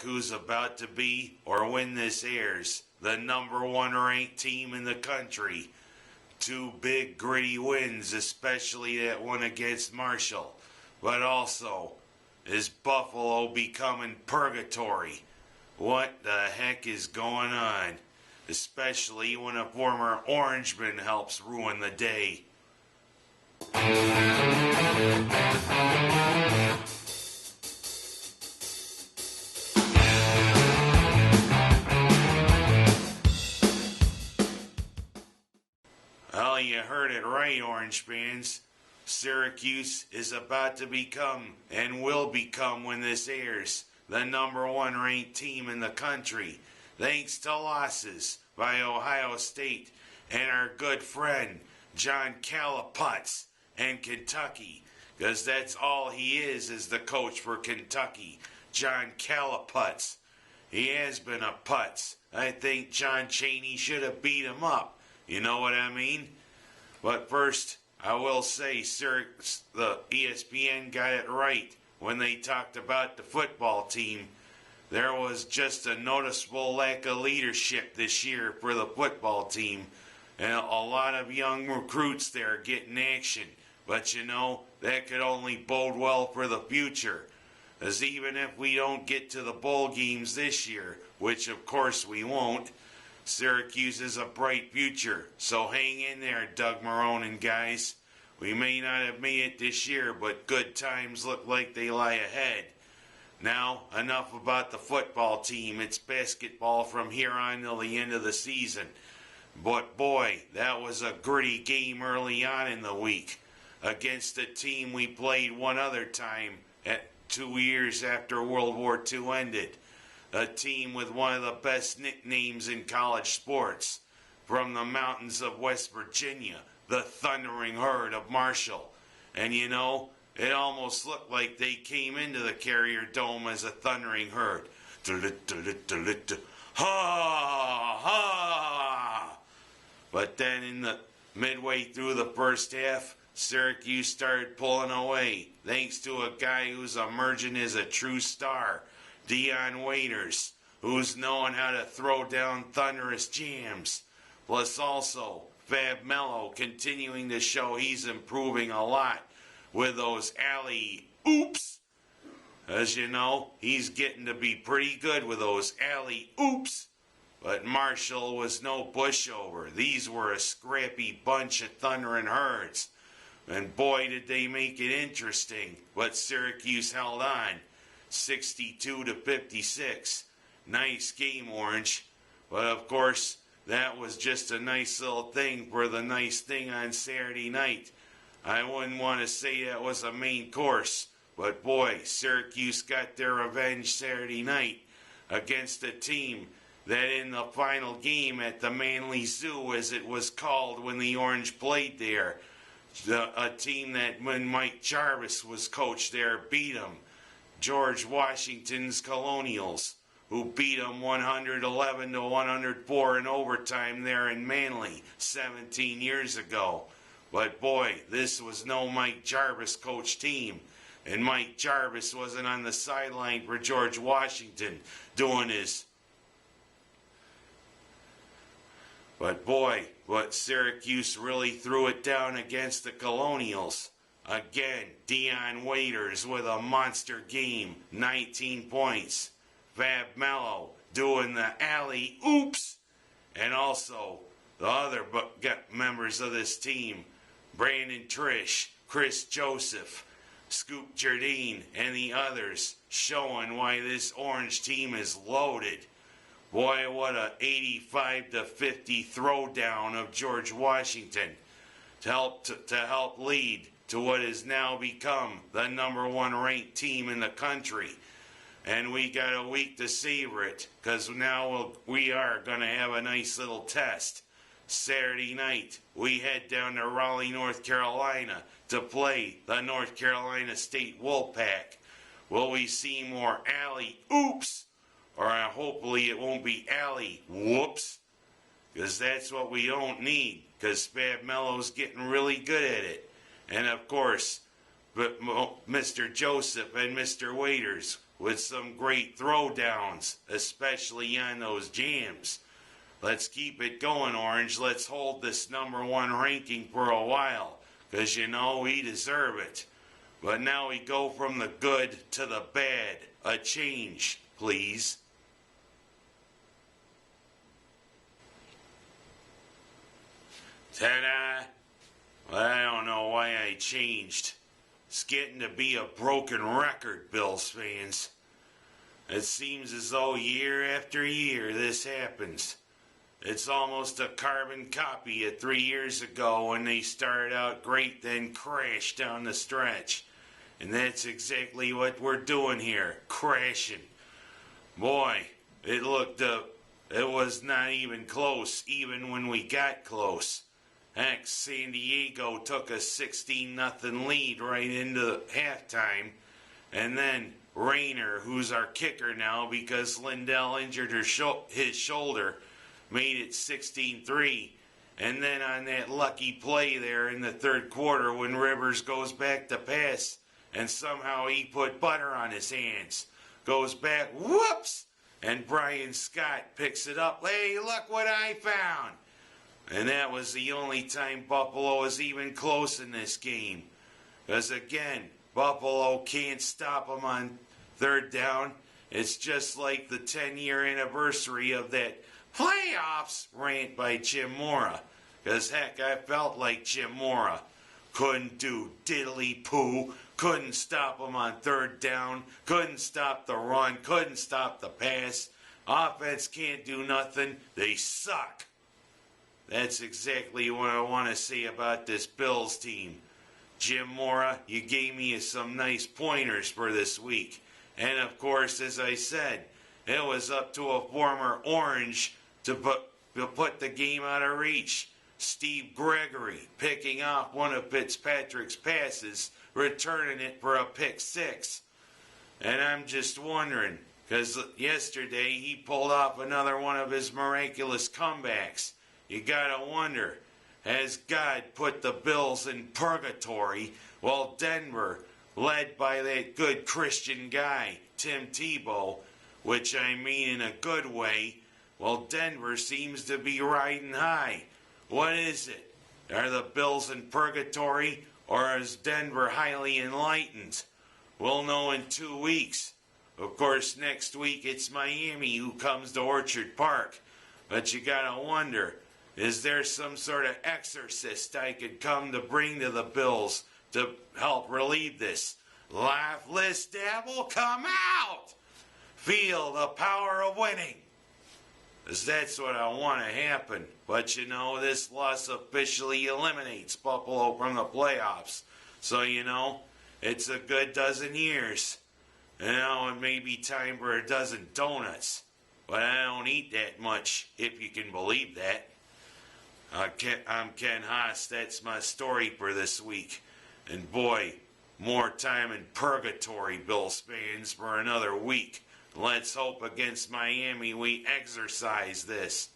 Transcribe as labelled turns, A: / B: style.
A: look who's about to be, or when this airs, the number one ranked team in the country. Two big gritty wins, especially that one against Marshall. But also, is Buffalo becoming purgatory? What the heck is going on? Especially when a former Orangeman helps ruin the day. Well, you heard it right, Orange fans. Syracuse is about to become, and will become when this airs, the number one ranked team in the country, thanks to losses by Ohio State and our good friend John Caliputz and Kentucky, because that's all he is the coach for Kentucky, John Caliputz. He has been a putz. I think John Chaney should have beat him up. You know what I mean? But first, I will say the ESPN got it right when they talked about the football team. There was just a noticeable lack of leadership this year for the football team, and a lot of young recruits there getting action. But you know, that could only bode well for the future, as even if we don't get to the bowl games this year, which of course we won't, Syracuse is a bright future. So hang in there, Doug Marrone and guys. We may not have made it this year, but good times look like they lie ahead. Now, enough about the football team. It's basketball from here on till the end of the season. But boy, that was a gritty game early on in the week against a team we played one other time at 2 years after World War II ended. A team with one of the best nicknames in college sports. From the mountains of West Virginia, the Thundering Herd of Marshall. And you know, it almost looked like they came into the Carrier Dome as a thundering herd. Ha! Ha! But then in the midway through the first half, Syracuse started pulling away, thanks to a guy who's emerging as a true star, Dion Waiters, who's knowing how to throw down thunderous jams. Plus also, Fab Mello continuing to show he's improving a lot with those alley-oops. As you know, he's getting to be pretty good with those alley-oops. But Marshall was no pushover. These were a scrappy bunch of thundering herds. And boy, did they make it interesting. But Syracuse held on, 62-56. Nice game, Orange. But of course, that was just a nice little thing for the nice thing on Saturday night. I wouldn't want to say that was a main course, but boy, Syracuse got their revenge Saturday night against a team that in the final game at the Manly Zoo, as it was called when the Orange played there, a team that when Mike Jarvis was coach there beat them, George Washington's Colonials, who beat them 111-104 in overtime there in Manly 17 years ago. But boy, this was no Mike Jarvis coach team. And Mike Jarvis wasn't on the sideline for George Washington doing his. But boy, Syracuse really threw it down against the Colonials. Again, Dion Waiters with a monster game, 19 points. Fab Mello doing the alley-oops. And also, the other members of this team, Brandon Trish, Chris Joseph, Scoop Jardine, and the others, showing why this Orange team is loaded. Boy, what a 85-50 throwdown of George Washington to help lead to what has now become the number one ranked team in the country. And we got a week to savor it, because now we are going to have a nice little test. Saturday night, we head down to Raleigh, North Carolina to play the North Carolina State Wolfpack. Will we see more alley-oops? Or hopefully it won't be alley-whoops, because that's what we don't need, because Fab Mello's getting really good at it. And of course, but Mr. Joseph and Mr. Waiters with some great throwdowns, especially on those jams. Let's keep it going, Orange. Let's hold this #1 ranking for a while, because you know we deserve it. But now we go from the good to the bad. A change, please. Ta-da! Well, I don't know why I changed. It's getting to be a broken record, Bills fans. It seems as though year after year this happens. It's almost a carbon copy of 3 years ago when they started out great, then crashed down the stretch. And that's exactly what we're doing here, crashing. Boy, it was not even close, even when we got close. Heck, San Diego took a 16-0 lead right into halftime. And then Rayner, who's our kicker now because Lindell injured his shoulder, made it 16-3. And then on that lucky play there in the third quarter when Rivers goes back to pass and somehow he put butter on his hands, goes back, whoops, and Brian Scott picks it up. Hey, look what I found. And that was the only time Buffalo was even close in this game. Because again, Buffalo can't stop them on third down. It's just like the 10-year anniversary of that playoffs rant by Jim Mora. Because heck, I felt like Jim Mora. Couldn't do diddly-poo. Couldn't stop them on third down. Couldn't stop the run. Couldn't stop the pass. Offense can't do nothing. They suck. That's exactly what I want to say about this Bills team. Jim Mora, you gave me some nice pointers for this week. And of course, as I said, it was up to a former Orange to put the game out of reach. Steve Gregory picking off one of Fitzpatrick's passes, returning it for a pick six. And I'm just wondering, because yesterday he pulled off another one of his miraculous comebacks. You gotta wonder, has God put the Bills in purgatory while Denver, led by that good Christian guy, Tim Tebow, which I mean in a good way, while Denver seems to be riding high? What is it? Are the Bills in purgatory, or is Denver highly enlightened? We'll know in 2 weeks. Of course, next week it's Miami who comes to Orchard Park. But you gotta wonder, is there some sort of exorcist I could come to bring to the Bills to help relieve this? Lifeless devil, come out! Feel the power of winning. 'Cause that's what I want to happen. But you know, this loss officially eliminates Buffalo from the playoffs. So you know, it's a good dozen years. You know, it may be time for a dozen donuts. But I don't eat that much, if you can believe that. I'm Ken Haas. That's my story for this week. And boy, more time in purgatory, Bills fans, for another week. Let's hope against Miami we exercise this.